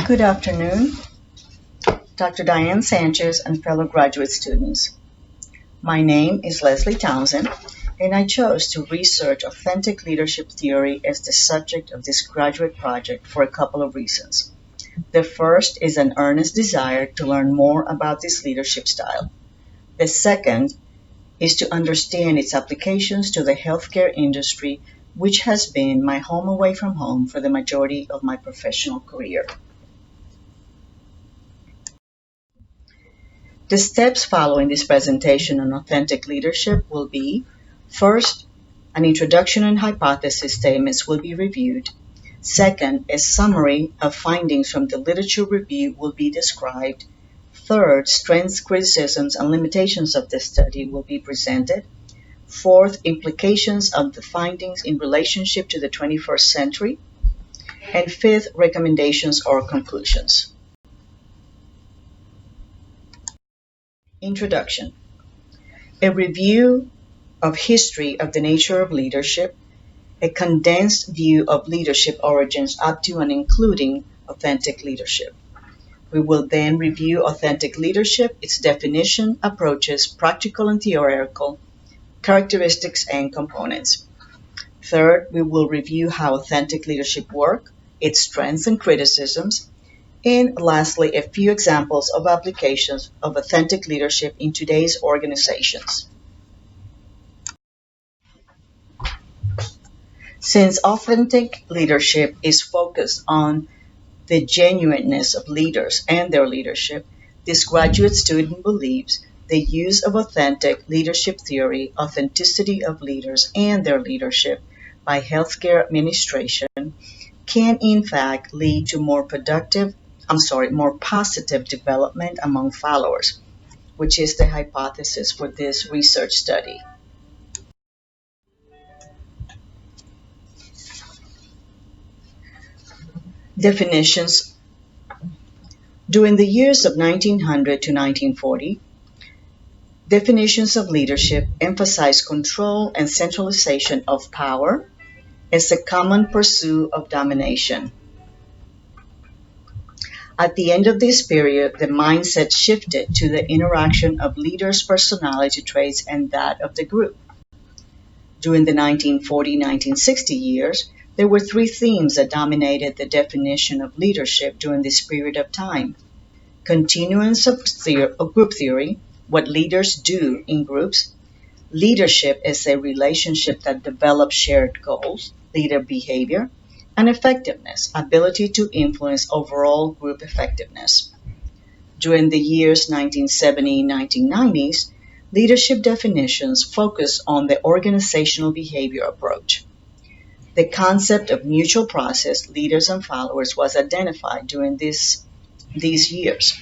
Good afternoon, Dr. Diane Sanchez and fellow graduate students. My name is Leslie Townsend, and I chose to research authentic leadership theory as the subject of this graduate project for a couple of reasons. The first is an earnest desire to learn more about this leadership style. The second is to understand its applications to the healthcare industry, which has been my home away from home for the majority of my professional career. The steps following this presentation on authentic leadership will be: first, an introduction and hypothesis statements will be reviewed. Second, a summary of findings from the literature review will be described. Third, strengths, criticisms, and limitations of the study will be presented. Fourth, implications of the findings in relationship to the 21st century. And fifth, recommendations or conclusions. Introduction. A review of history of the nature of leadership, a condensed view of leadership origins up to and including authentic leadership. We will then review authentic leadership, its definition, approaches, practical and theoretical, characteristics, and components. Third, we will review how authentic leadership works, its strengths and criticisms, and lastly, a few examples of applications of authentic leadership in today's organizations. Since authentic leadership is focused on the genuineness of leaders and their leadership, this graduate student believes the use of authentic leadership theory, authenticity of leaders and their leadership by healthcare administration can in fact lead to more positive development among followers, which is the hypothesis for this research study. Definitions. During the years of 1900 to 1940, definitions of leadership emphasized control and centralization of power as a common pursuit of domination. At the end of this period, the mindset shifted to the interaction of leaders' personality traits and that of the group. During the 1940-1960 years, there were three themes that dominated the definition of leadership during this period of time: continuance of group theory, what leaders do in groups; leadership as a relationship that develops shared goals, leader behavior; and effectiveness, ability to influence overall group effectiveness. During the years 1970-1990s, leadership definitions focused on the organizational behavior approach. The concept of mutual process, leaders and followers, was identified during these years.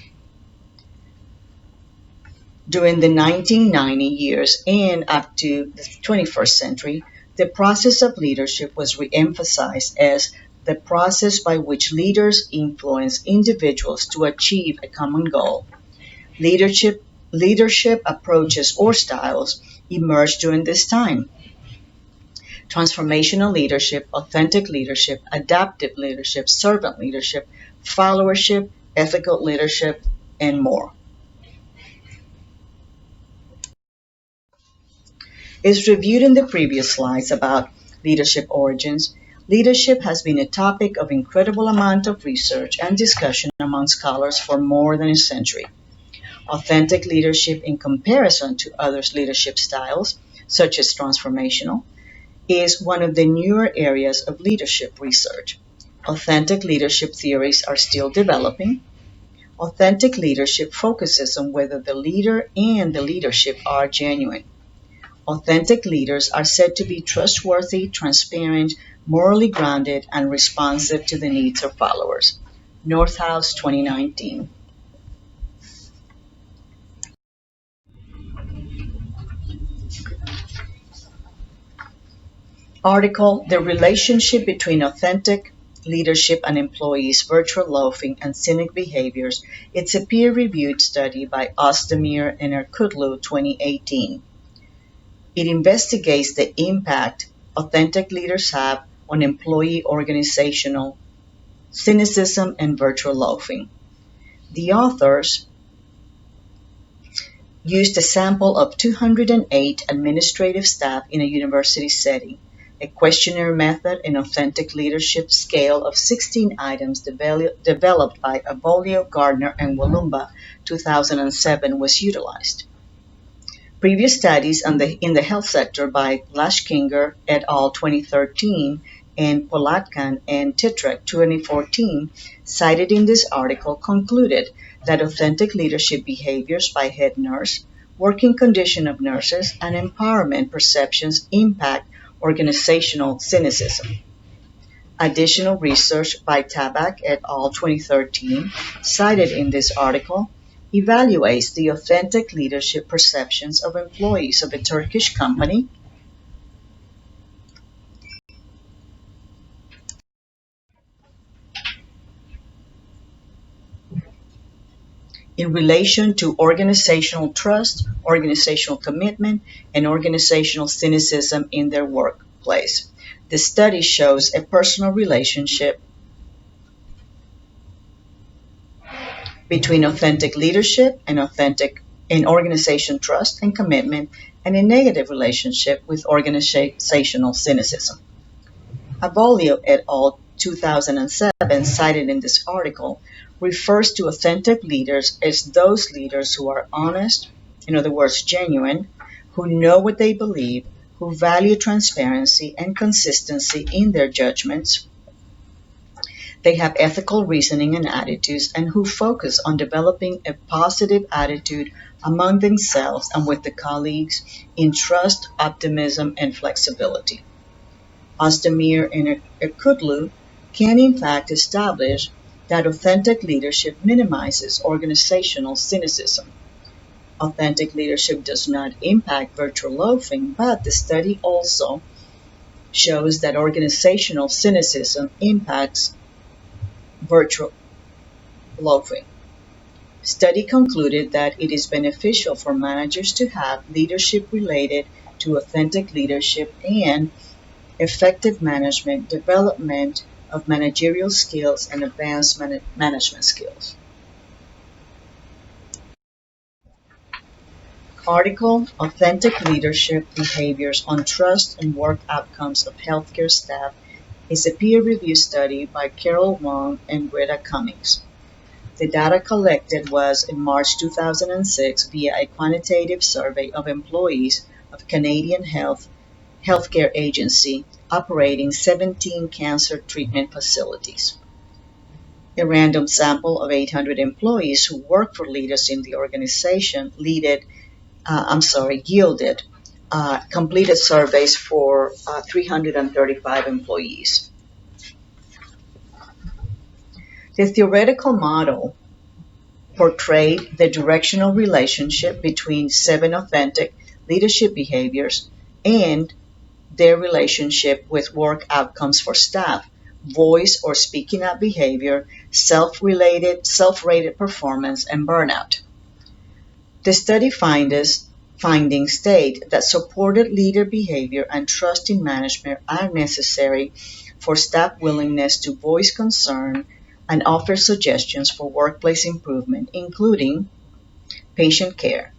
During the 1990 years and up to the 21st century, the process of leadership was re-emphasized as the process by which leaders influence individuals to achieve a common goal. Leadership approaches or styles emerged during this time: transformational leadership, authentic leadership, adaptive leadership, servant leadership, followership, ethical leadership, and more. As reviewed in the previous slides about leadership origins, leadership has been a topic of incredible amount of research and discussion among scholars for more than a century. Authentic leadership, in comparison to other leadership styles, such as transformational, is one of the newer areas of leadership research. Authentic leadership theories are still developing. Authentic leadership focuses on whether the leader and the leadership are genuine. Authentic leaders are said to be trustworthy, transparent, morally grounded, and responsive to the needs of followers. Northouse, 2019. Article: The Relationship Between Authentic Leadership and Employees' Virtual Loafing and Cynic Behaviors. It's a peer-reviewed study by Ozdemir and Erkutlu, 2018. It investigates the impact authentic leaders have on employee organizational cynicism, and virtual loafing. The authors used a sample of 208 administrative staff in a university setting, a questionnaire method, and authentic leadership scale of 16 items developed by Abolio, Gardner, and Walumba 2007 was utilized. Previous studies in the health sector by Lashkinger et al. 2013 and Polatkan and Titrek 2014 cited in this article concluded that authentic leadership behaviors by head nurse, working condition of nurses, and empowerment perceptions impact organizational cynicism. Additional research by Tabak et al. 2013, cited in this article, evaluates the authentic leadership perceptions of employees of a Turkish company in relation to organizational trust, organizational commitment, and organizational cynicism in their workplace. The study shows a personal relationship between authentic leadership and organization trust and commitment, and a negative relationship with organizational cynicism. Abolio et al. 2007, cited in this article, refers to authentic leaders as those leaders who are honest, in other words, genuine, who know what they believe, who value transparency and consistency in their judgments. They have ethical reasoning and attitudes, and who focus on developing a positive attitude among themselves and with the colleagues in trust, optimism, and flexibility. Ozdemir and Erkutlu can in fact establish that authentic leadership minimizes organizational cynicism. Authentic leadership does not impact virtual loafing, but the study also shows that organizational cynicism impacts virtual loafing. Study concluded that it is beneficial for managers to have leadership related to authentic leadership and effective management, development of managerial skills, and advanced management skills. Article Authentic Leadership Behaviors on Trust and Work Outcomes of Healthcare Staff is a peer-reviewed study by Carol Wong and Greta Cummings. The data collected was in March 2006 via a quantitative survey of employees of Canadian Healthcare Agency operating 17 cancer treatment facilities. A random sample of 800 employees who work for leaders in the organization yielded completed surveys for 335 employees. The theoretical model portrayed the directional relationship between 7 authentic leadership behaviors and their relationship with work outcomes for staff, voice or speaking up behavior, self-rated performance, and burnout. The study findings state that supported leader behavior and trust in management are necessary for staff willingness to voice concern and offer suggestions for workplace improvement, including patient care.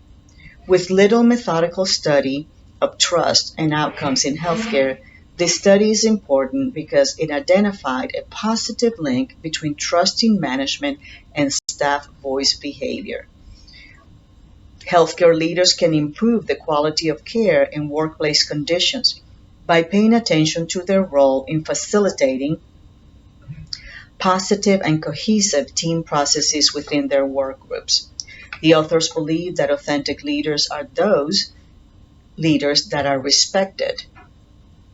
With little methodical study of trust and outcomes in healthcare, this study is important because it identified a positive link between trust in management and staff voice behavior. Healthcare leaders can improve the quality of care in workplace conditions by paying attention to their role in facilitating positive and cohesive team processes within their work groups. The authors believe that authentic leaders are those leaders that are respected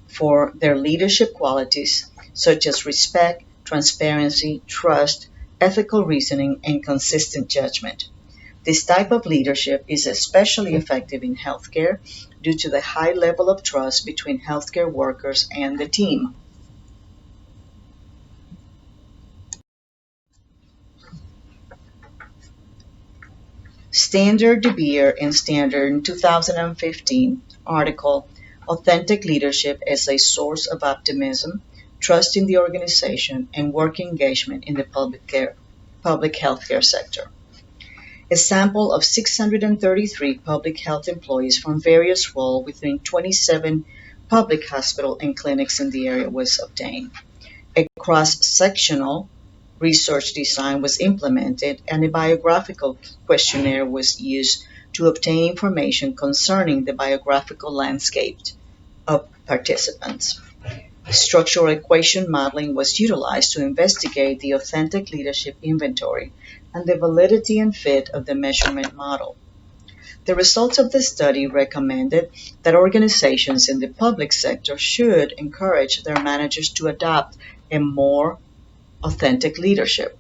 for their leadership qualities such as respect, transparency, trust, ethical reasoning, and consistent judgment. This type of leadership is especially effective in healthcare due to the high level of trust between healthcare workers and the team. Standard De Beer and Standard in 2015 article Authentic Leadership as a Source of Optimism, trust in the organization, and work engagement in the public healthcare sector. A sample of 633 public health employees from various roles within 27 public hospitals and clinics in the area was obtained. A cross-sectional research design was implemented, and a biographical questionnaire was used to obtain information concerning the biographical landscape of participants. Structural equation modeling was utilized to investigate the authentic leadership inventory and the validity and fit of the measurement model. The results of the study recommended that organizations in the public sector should encourage their managers to adopt a more authentic leadership.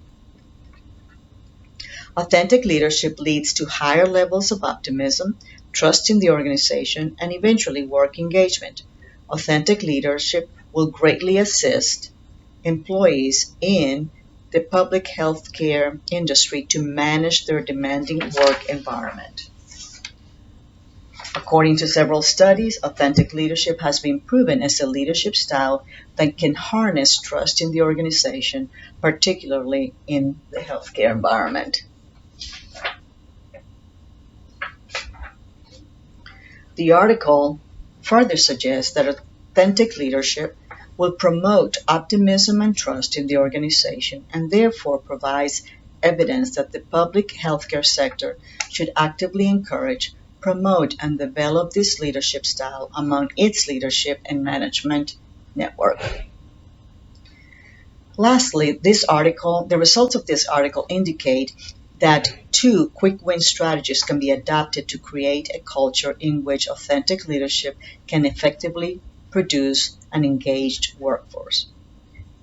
Authentic leadership leads to higher levels of optimism, trust in the organization, and eventually work engagement. Authentic leadership will greatly assist employees in the public health care industry to manage their demanding work environment. According to several studies, authentic leadership has been proven as a leadership style that can harness trust in the organization, particularly in the healthcare environment. The article further suggests that authentic leadership will promote optimism and trust in the organization and therefore provides evidence that the public healthcare sector should actively encourage, promote, and develop this leadership style among its leadership and management network. Lastly, the results of this article indicate that two quick win strategies can be adopted to create a culture in which authentic leadership can effectively produce an engaged workforce.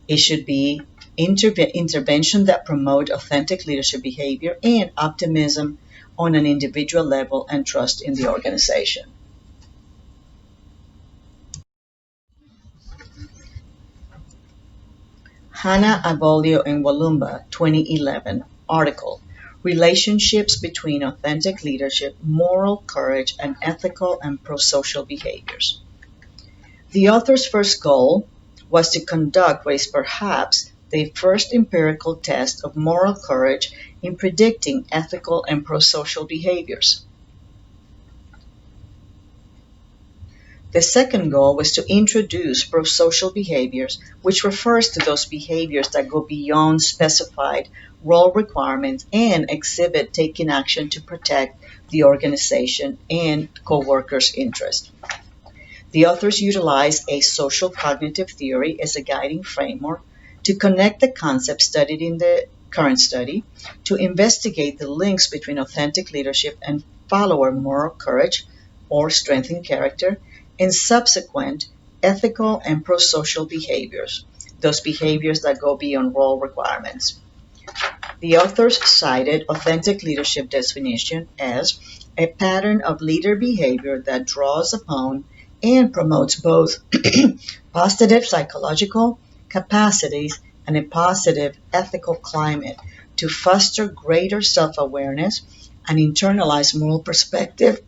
It should be intervention that promote authentic leadership behavior and optimism on an individual level and trust in the organization. Hannah Abolio and Walumba, 2011, article, Relationships between Authentic Leadership, Moral Courage, and Ethical and Prosocial Behaviors. The author's first goal was to conduct what is perhaps the first empirical test of moral courage in predicting ethical and prosocial behaviors. The second goal was to introduce prosocial behaviors, which refers to those behaviors that go beyond specified role requirements and exhibit taking action to protect the organization and co-workers' interests. The authors utilized a social cognitive theory as a guiding framework to connect the concepts studied in the current study, to investigate the links between authentic leadership and follower moral courage or strength in character, and subsequent ethical and prosocial behaviors, those behaviors that go beyond role requirements. The authors cited authentic leadership definition as a pattern of leader behavior that draws upon and promotes both positive psychological capacities and a positive ethical climate to foster greater self-awareness and internalize moral perspective,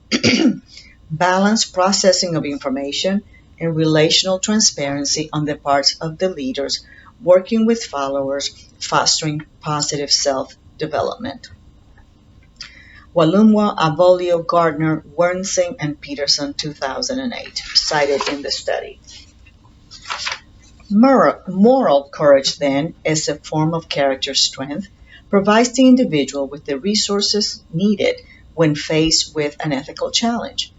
balanced processing of information, and relational transparency on the parts of the leaders working with followers, fostering positive self-development. Walumwa, Abolio, Gardner, Wernsing, and Peterson, 2008, cited in the study. Moral courage, then, as a form of character strength, provides the individual with the resources needed when faced with an ethical challenge.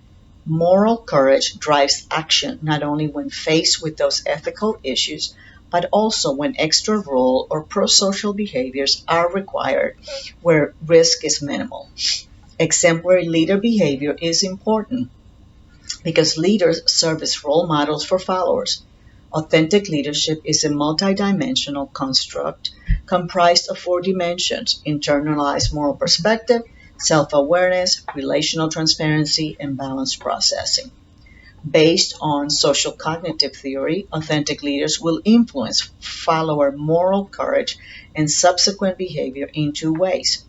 Moral courage drives action not only when faced with those ethical issues, but also when extra role or prosocial behaviors are required where risk is minimal. Exemplary leader behavior is important because leaders serve as role models for followers. Authentic leadership is a multidimensional construct comprised of 4 dimensions: internalized moral perspective, self-awareness, relational transparency, and balanced processing. Based on social cognitive theory, authentic leaders will influence follower moral courage and subsequent behavior in 2 ways.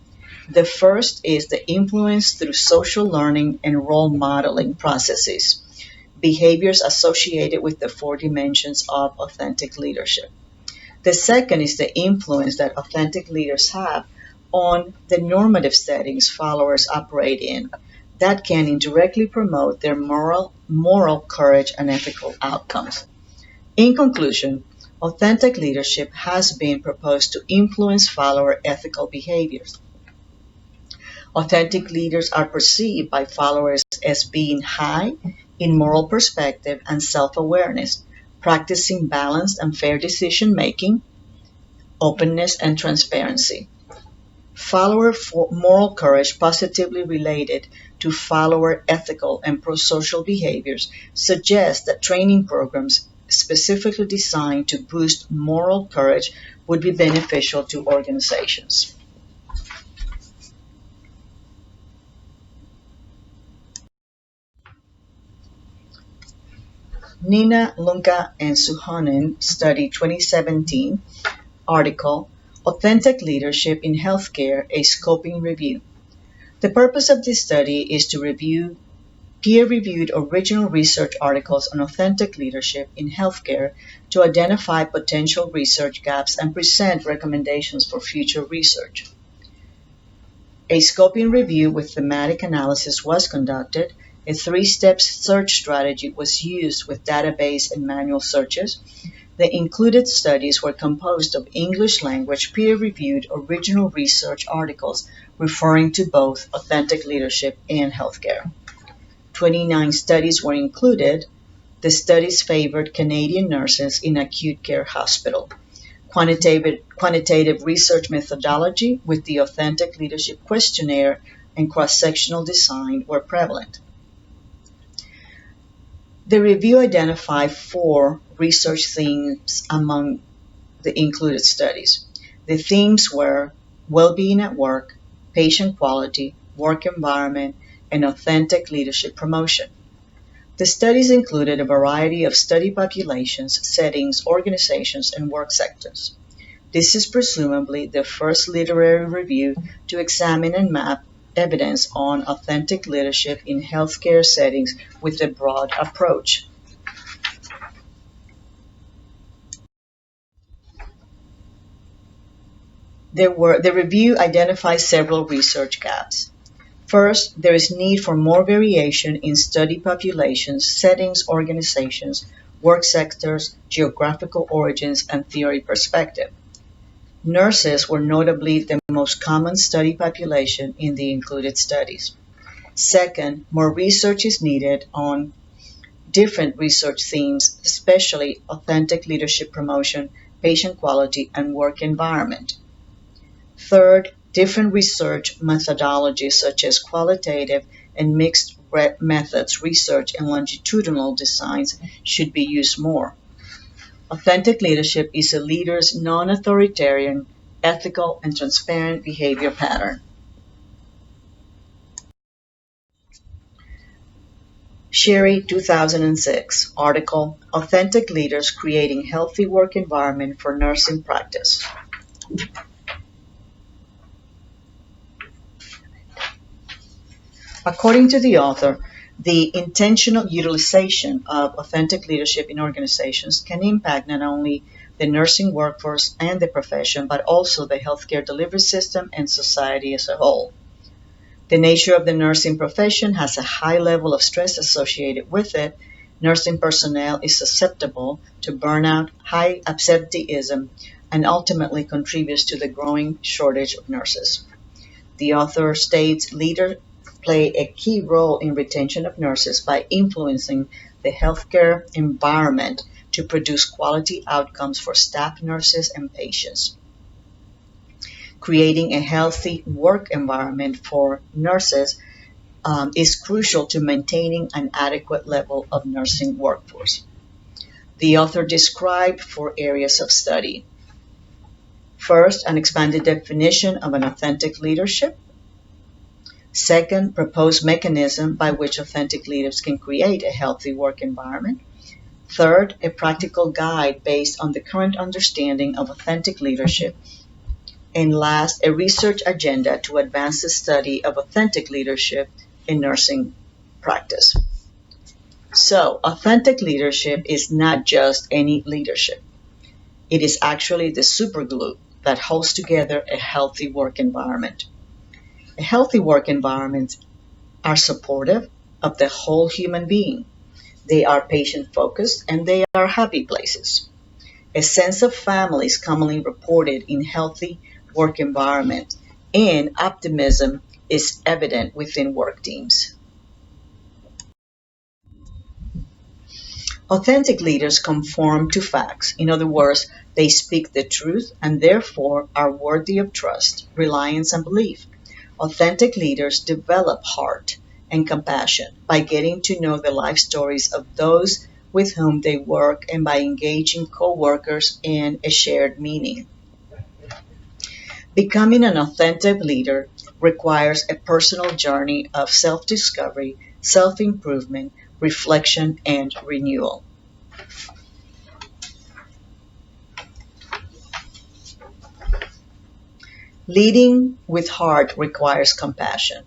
The first is the influence through social learning and role modeling processes. behaviors associated with the four dimensions of authentic leadership. The second is the influence that authentic leaders have on the normative settings followers operate in that can indirectly promote their moral courage and ethical outcomes. In conclusion, authentic leadership has been proposed to influence follower ethical behaviors. Authentic leaders are perceived by followers as being high in moral perspective and self awareness, practicing balanced and fair decision making, openness, and transparency. Follower moral courage, positively related to follower ethical and pro social behaviors, suggests that training programs specifically designed to boost moral courage would be beneficial to organizations. Nina Lunka and Suhonen study 2017 article Authentic Leadership in Healthcare, a Scoping Review. The purpose of this study is to review peer-reviewed original research articles on authentic leadership in healthcare to identify potential research gaps and present recommendations for future research. A scoping review with thematic analysis was conducted. A three-step search strategy was used with database and manual searches. The included studies were composed of English language peer-reviewed original research articles referring to both authentic leadership and healthcare. 29 studies were included. The studies favored Canadian nurses in acute care hospital. Quantitative research methodology with the Authentic Leadership Questionnaire and cross-sectional design were prevalent. The review identified four research themes among the included studies. The themes were well-being at work, patient quality, work environment, and authentic leadership promotion. The studies included a variety of study populations, settings, organizations, and work sectors. This is presumably the first literary review to examine and map evidence on authentic leadership in healthcare settings with a broad approach. The review identifies several research gaps. First, there is need for more variation in study populations, settings, organizations, work sectors, geographical origins, and theory perspective. Nurses were notably the most common study population in the included studies. Second, more research is needed on different research themes, especially authentic leadership promotion, patient quality, and work environment. Third, different research methodologies such as qualitative and mixed methods research and longitudinal designs should be used more. Authentic leadership is a leader's non-authoritarian, ethical, and transparent behavior pattern. Sherry 2006 article Authentic Leaders Creating Healthy Work Environment for Nursing Practice. According to the author, the intentional utilization of authentic leadership in organizations can impact not only the nursing workforce and the profession, but also the healthcare delivery system and society as a whole. The nature of the nursing profession has a high level of stress associated with it. Nursing personnel is susceptible to burnout, high absenteeism, and ultimately contributes to the growing shortage of nurses. The author states leaders play a key role in retention of nurses by influencing the healthcare environment to produce quality outcomes for staff nurses and patients. Creating a healthy work environment for nurses is crucial to maintaining an adequate level of nursing workforce. The author described four areas of study. First, an expanded definition of an authentic leadership. Second, proposed mechanism by which authentic leaders can create a healthy work environment. Third, a practical guide based on the current understanding of authentic leadership. And last, a research agenda to advance the study of authentic leadership in nursing practice. So, authentic leadership is not just any leadership. It is actually the superglue that holds together a healthy work environment. A healthy work environment are supportive of the whole human being. They are patient focused and they are happy places. A sense of family is commonly reported in healthy work environment, and optimism is evident within work teams. Authentic leaders conform to facts. In other words, they speak the truth and therefore are worthy of trust, reliance, and belief. Authentic leaders develop heart and compassion by getting to know the life stories of those with whom they work and by engaging co-workers in a shared meaning. Becoming an authentic leader requires a personal journey of self-discovery, self-improvement, reflection, and renewal. Leading with heart requires compassion.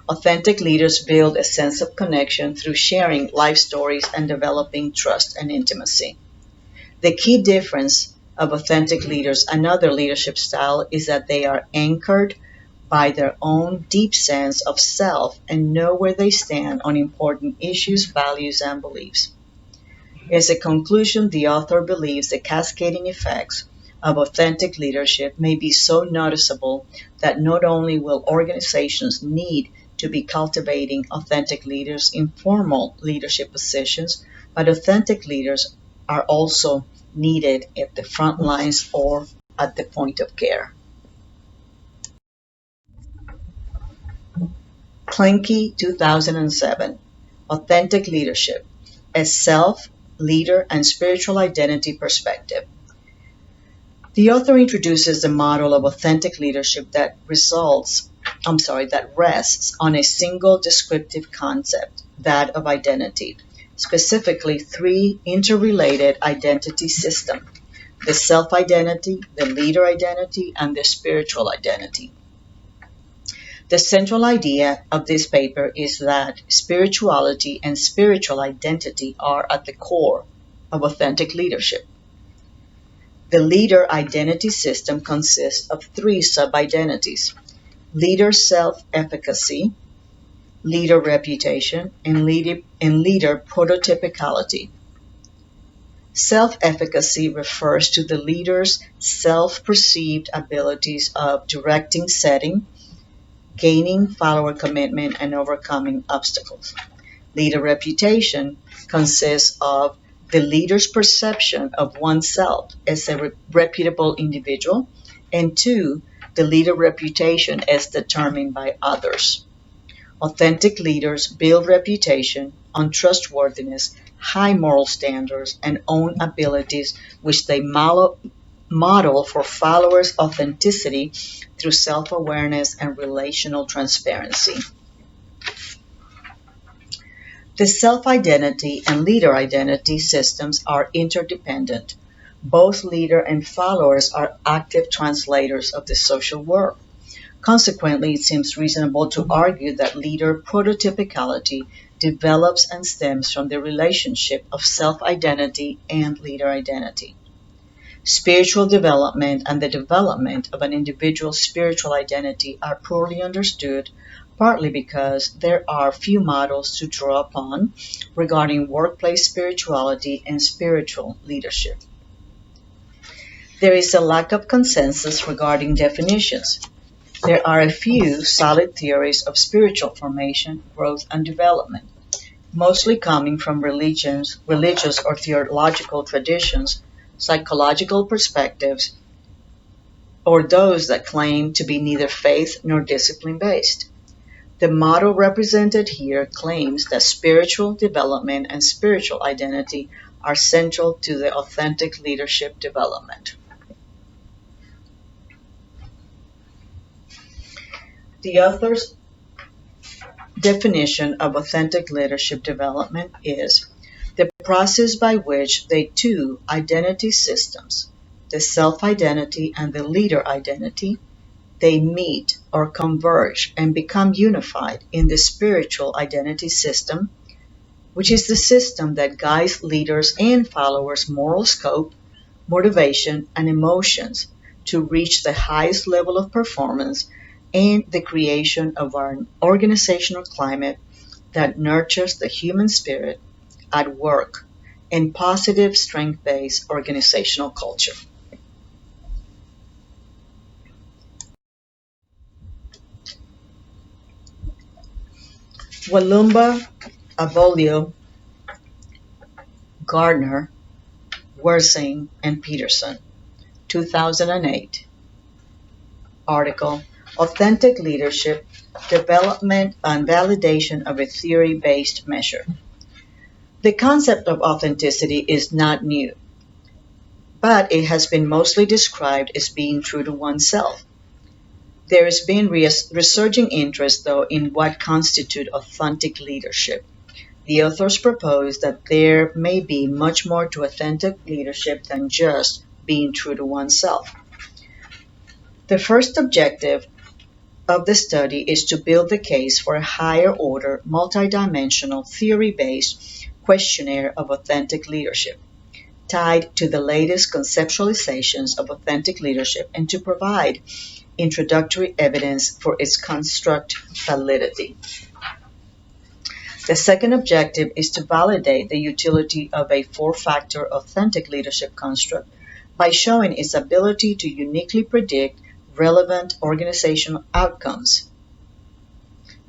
Authentic leaders build a sense of connection through sharing life stories and developing trust and intimacy. The key difference of authentic leaders and other leadership style is that they are anchored by their own deep sense of self and know where they stand on important issues, values, and beliefs. As a conclusion, the author believes the cascading effects of authentic leadership may be so noticeable that not only will organizations need to be cultivating authentic leaders in formal leadership positions, but authentic leaders are also needed at the front lines or at the point of care. Klinke, 2007. Authentic Leadership: A Self, Leader, and Spiritual Identity Perspective. The author introduces the model of authentic leadership that rests on a single descriptive concept, that of identity, specifically three interrelated identity systems: the self identity, the leader identity, and the spiritual identity. The central idea of this paper is that spirituality and spiritual identity are at the core of authentic leadership. The leader identity system consists of three sub-identities: leader self-efficacy, leader reputation, and leader prototypicality. Self-efficacy refers to the leader's self-perceived abilities of directing setting, gaining follower commitment, and overcoming obstacles. Leader reputation consists of the leader's perception of oneself as a reputable individual, and two, the leader reputation as determined by others. Authentic leaders build reputation on trustworthiness, high moral standards, and own abilities, which they model for followers' authenticity through self awareness and relational transparency. The self-identity and leader identity systems are interdependent. Both leader and followers are active translators of the social world. Consequently, it seems reasonable to argue that leader prototypicality develops and stems from the relationship of self-identity and leader identity. Spiritual development and the development of an individual's spiritual identity are poorly understood, partly because there are few models to draw upon regarding workplace spirituality and spiritual leadership. There is a lack of consensus regarding definitions. There are a few solid theories of spiritual formation, growth, and development, mostly coming from religious or theological traditions, psychological perspectives, or those that claim to be neither faith nor discipline based. The model represented here claims that spiritual development and spiritual identity are central to the authentic leadership development. The author's definition of authentic leadership development is the process by which the two identity systems, the self identity and the leader identity, they meet or converge and become unified in the spiritual identity system, which is the system that guides leaders and followers' moral scope, motivation, and emotions to reach the highest level of performance and the creation of an organizational climate that nurtures the human spirit at work and positive strength-based organizational culture. Walumba, Avolio, Gardner, Wersing, and Peterson, 2008. Article, Authentic Leadership, Development and Validation of a Theory-Based Measure. The concept of authenticity is not new, but it has been mostly described as being true to oneself. There has been resurging interest, though, in what constitutes authentic leadership. The authors propose that there may be much more to authentic leadership than just being true to oneself. The first objective of the study is to build the case for a higher order, multidimensional, theory-based questionnaire of authentic leadership, tied to the latest conceptualizations of authentic leadership and to provide introductory evidence for its construct validity. The second objective is to validate the utility of a four-factor authentic leadership construct by showing its ability to uniquely predict relevant organizational outcomes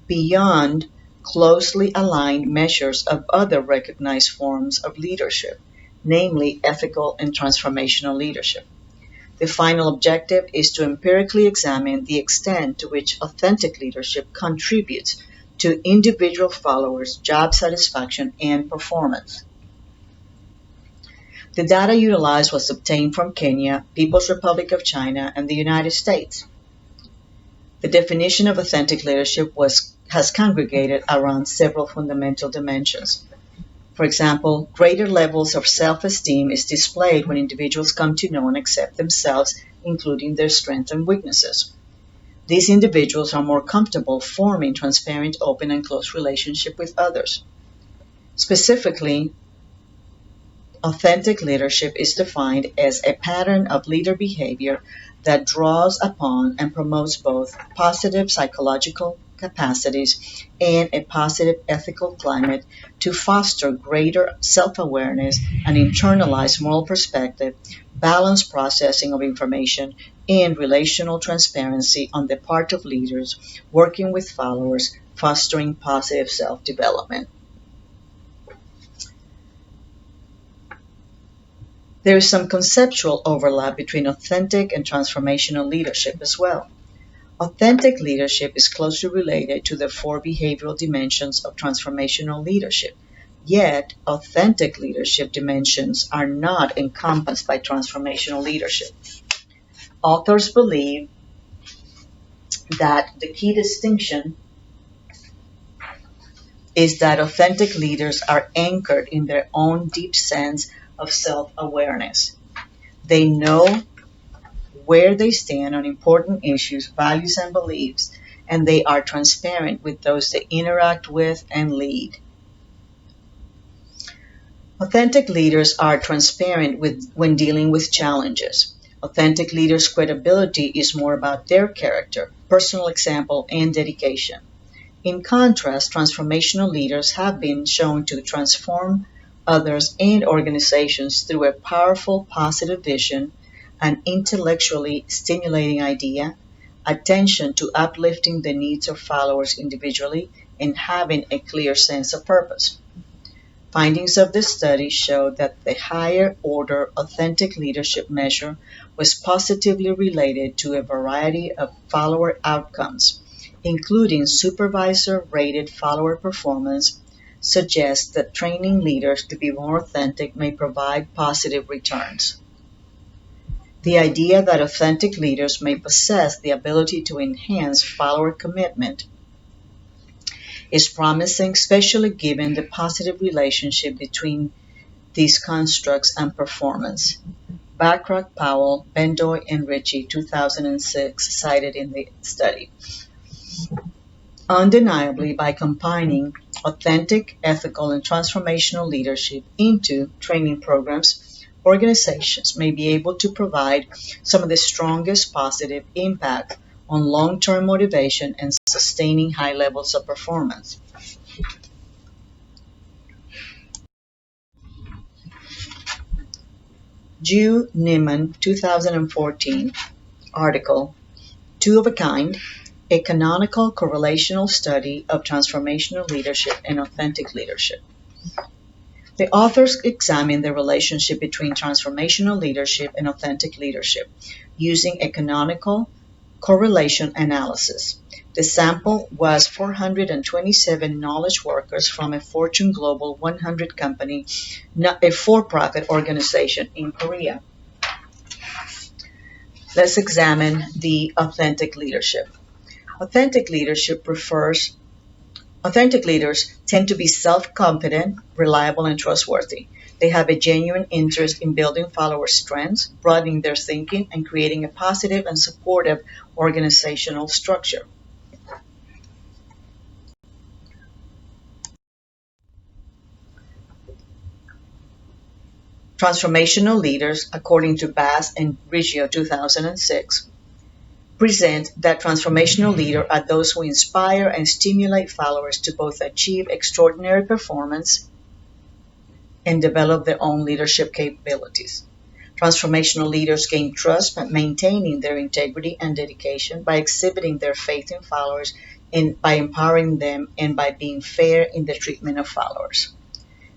beyond closely aligned measures of other recognized forms of leadership, namely ethical and transformational leadership. The final objective is to empirically examine the extent to which authentic leadership contributes to individual followers' job satisfaction and performance. The data utilized was obtained from Kenya, People's Republic of China, and the United States. The definition of authentic leadership has congregated around several fundamental dimensions. For example, greater levels of self-esteem is displayed when individuals come to know and accept themselves, including their strengths and weaknesses. These individuals are more comfortable forming transparent, open, and close relationships with others. Specifically, authentic leadership is defined as a pattern of leader behavior that draws upon and promotes both positive psychological capacities and a positive ethical climate to foster greater self-awareness and internalized moral perspective, balanced processing of information, and relational transparency on the part of leaders working with followers, fostering positive self-development. There is some conceptual overlap between authentic and transformational leadership as well. Authentic leadership is closely related to the four behavioral dimensions of transformational leadership, yet authentic leadership dimensions are not encompassed by transformational leadership. Authors believe that the key distinction is that authentic leaders are anchored in their own deep sense of self-awareness. They know where they stand on important issues, values, and beliefs, and they are transparent with those they interact with and lead. Authentic leaders are transparent when dealing with challenges. Authentic leaders' credibility is more about their character, personal example, and dedication. In contrast, transformational leaders have been shown to transform others and organizations through a powerful positive vision, an intellectually stimulating idea, attention to uplifting the needs of followers individually, and having a clear sense of purpose. Findings of this study showed that the higher order authentic leadership measure was positively related to a variety of follower outcomes, including supervisor-rated follower performance, suggests that training leaders to be more authentic may provide positive returns. The idea that authentic leaders may possess the ability to enhance follower commitment is promising, especially given the positive relationship between these constructs and performance. Bachrach, Powell, Bendoy, and Ritchie, 2006, cited in the study. Undeniably, by combining authentic, ethical, and transformational leadership into training programs, organizations may be able to provide some of the strongest positive impact on long term motivation and sustaining high levels of performance. Ju Neiman 2014 article, Two of a Kind, a canonical correlational study of transformational leadership and authentic leadership. The authors examine the relationship between transformational leadership and authentic leadership using a canonical correlation analysis. The sample was 427 knowledge workers from a Fortune Global 100 company, not a for profit organization in Korea. Let's examine the authentic leadership. Authentic leadership prefers Authentic leaders tend to be self-confident, reliable, and trustworthy. They have a genuine interest in building followers' strengths, broadening their thinking, and creating a positive and supportive organizational structure. Transformational leaders, according to Bass and Riggio 2006, present that transformational leaders are those who inspire and stimulate followers to both achieve extraordinary performance and develop their own leadership capabilities. Transformational leaders gain trust by maintaining their integrity and dedication, by exhibiting their faith in followers, and by empowering them, and by being fair in the treatment of followers.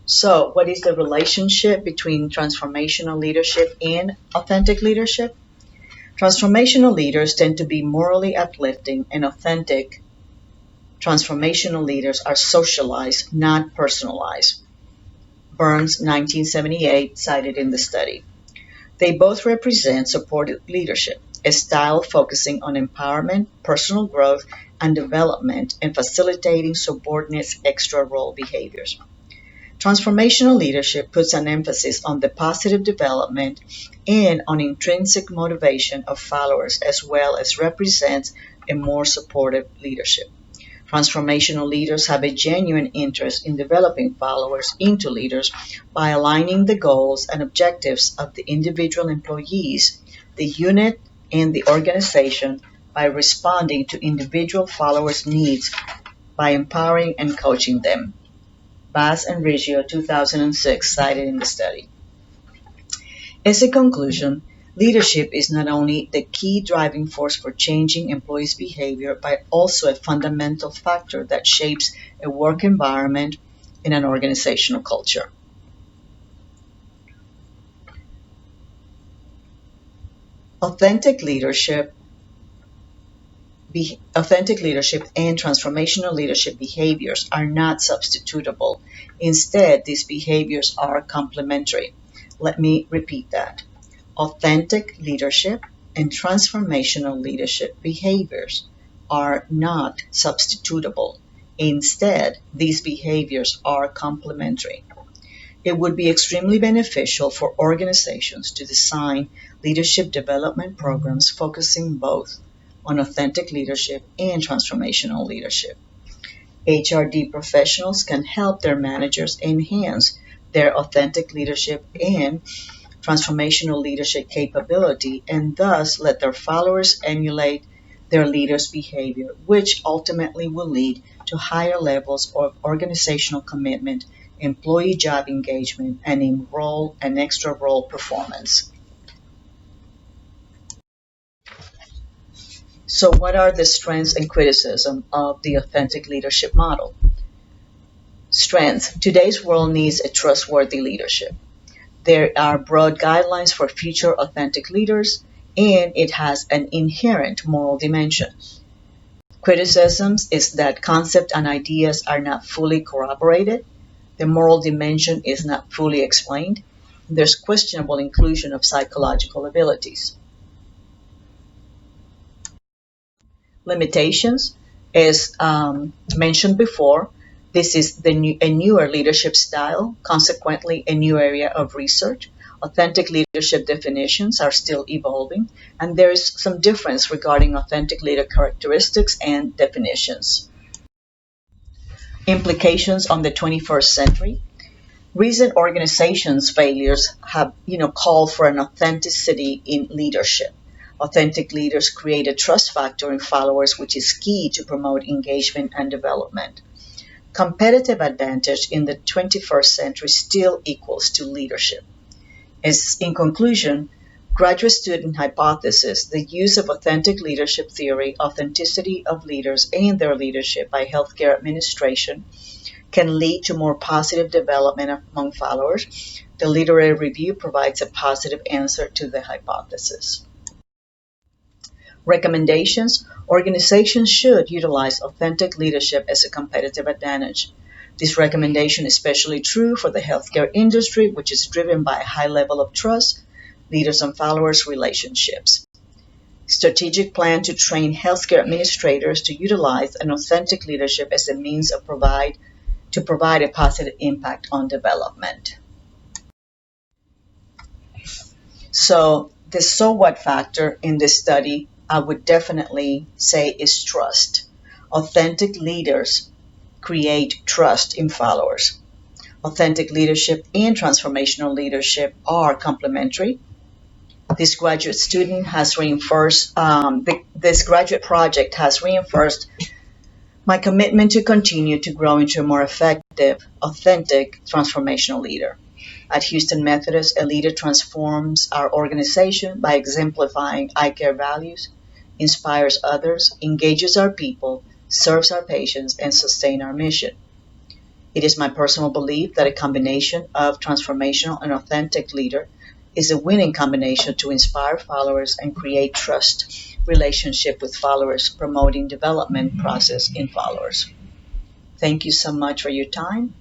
So, what is the relationship between transformational leadership and authentic leadership? Transformational leaders tend to be morally uplifting, and authentic transformational leaders are socialized, not personalized. Burns, 1978, cited in the study. They both represent supportive leadership, a style focusing on empowerment, personal growth, and development, and facilitating subordinates' extra role behaviors. Transformational leadership puts an emphasis on the positive development and on intrinsic motivation of followers, as well as represents a more supportive leadership. Transformational leaders have a genuine interest in developing followers into leaders by aligning the goals and objectives of the individual employees, the unit, and the organization by responding to individual followers' needs by empowering and coaching them. Bass and Riggio 2006 cited in the study. As a conclusion, leadership is not only the key driving force for changing employees' behavior, but also a fundamental factor that shapes a work environment and an organizational culture. Authentic leadership, Authentic leadership and transformational leadership behaviors are not substitutable. Instead, these behaviors are complementary. Let me repeat that. Authentic leadership and transformational leadership behaviors are not substitutable. Instead, these behaviors are complementary. It would be extremely beneficial for organizations to design leadership development programs focusing both on authentic leadership and transformational leadership. HRD professionals can help their managers enhance their authentic leadership and transformational leadership capability and thus let their followers emulate their leaders' behavior, which ultimately will lead to higher levels of organizational commitment, employee job engagement, and in role and extra role performance. So, what are the strengths and criticism of the authentic leadership model? Strength. Today's world needs a trustworthy leadership. There are broad guidelines for future authentic leaders, and it has an inherent moral dimension. Criticisms is that concepts and ideas are not fully corroborated, the moral dimension is not fully explained, and there's questionable inclusion of psychological abilities. Limitations, as mentioned before, this is a newer leadership style, consequently, a new area of research. Authentic leadership definitions are still evolving, and there is some difference regarding authentic leader characteristics and definitions. Implications on the 21st century. Recent organizations' failures have, called for an authenticity in leadership. Authentic leaders create a trust factor in followers, which is key to promote engagement and development. Competitive advantage in the 21st century still equals to leadership. As in conclusion, graduate student hypothesis, the use of authentic leadership theory, authenticity of leaders and their leadership by healthcare administration can lead to more positive development among followers. The literary review provides a positive answer to the hypothesis. Recommendations. Organizations should utilize authentic leadership as a competitive advantage. This recommendation is especially true for the healthcare industry, which is driven by a high level of trust, leaders and followers relationships. Strategic plan to train healthcare administrators to utilize an authentic leadership as a means of provide a positive impact on development. So the so what factor in this study, I would definitely say, is trust. Authentic leaders create trust in followers. Authentic leadership and transformational leadership are complementary. This graduate student has reinforced, this graduate project has reinforced my commitment to continue to grow into a more effective, authentic, transformational leader. At Houston Methodist, a leader transforms our organization by exemplifying I-CARE values, inspires others, engages our people, serves our patients, and sustains our mission. It is my personal belief that a combination of transformational and authentic leader is a winning combination to inspire followers and create trust relationship with followers, promoting development process in followers. Thank you so much for your time.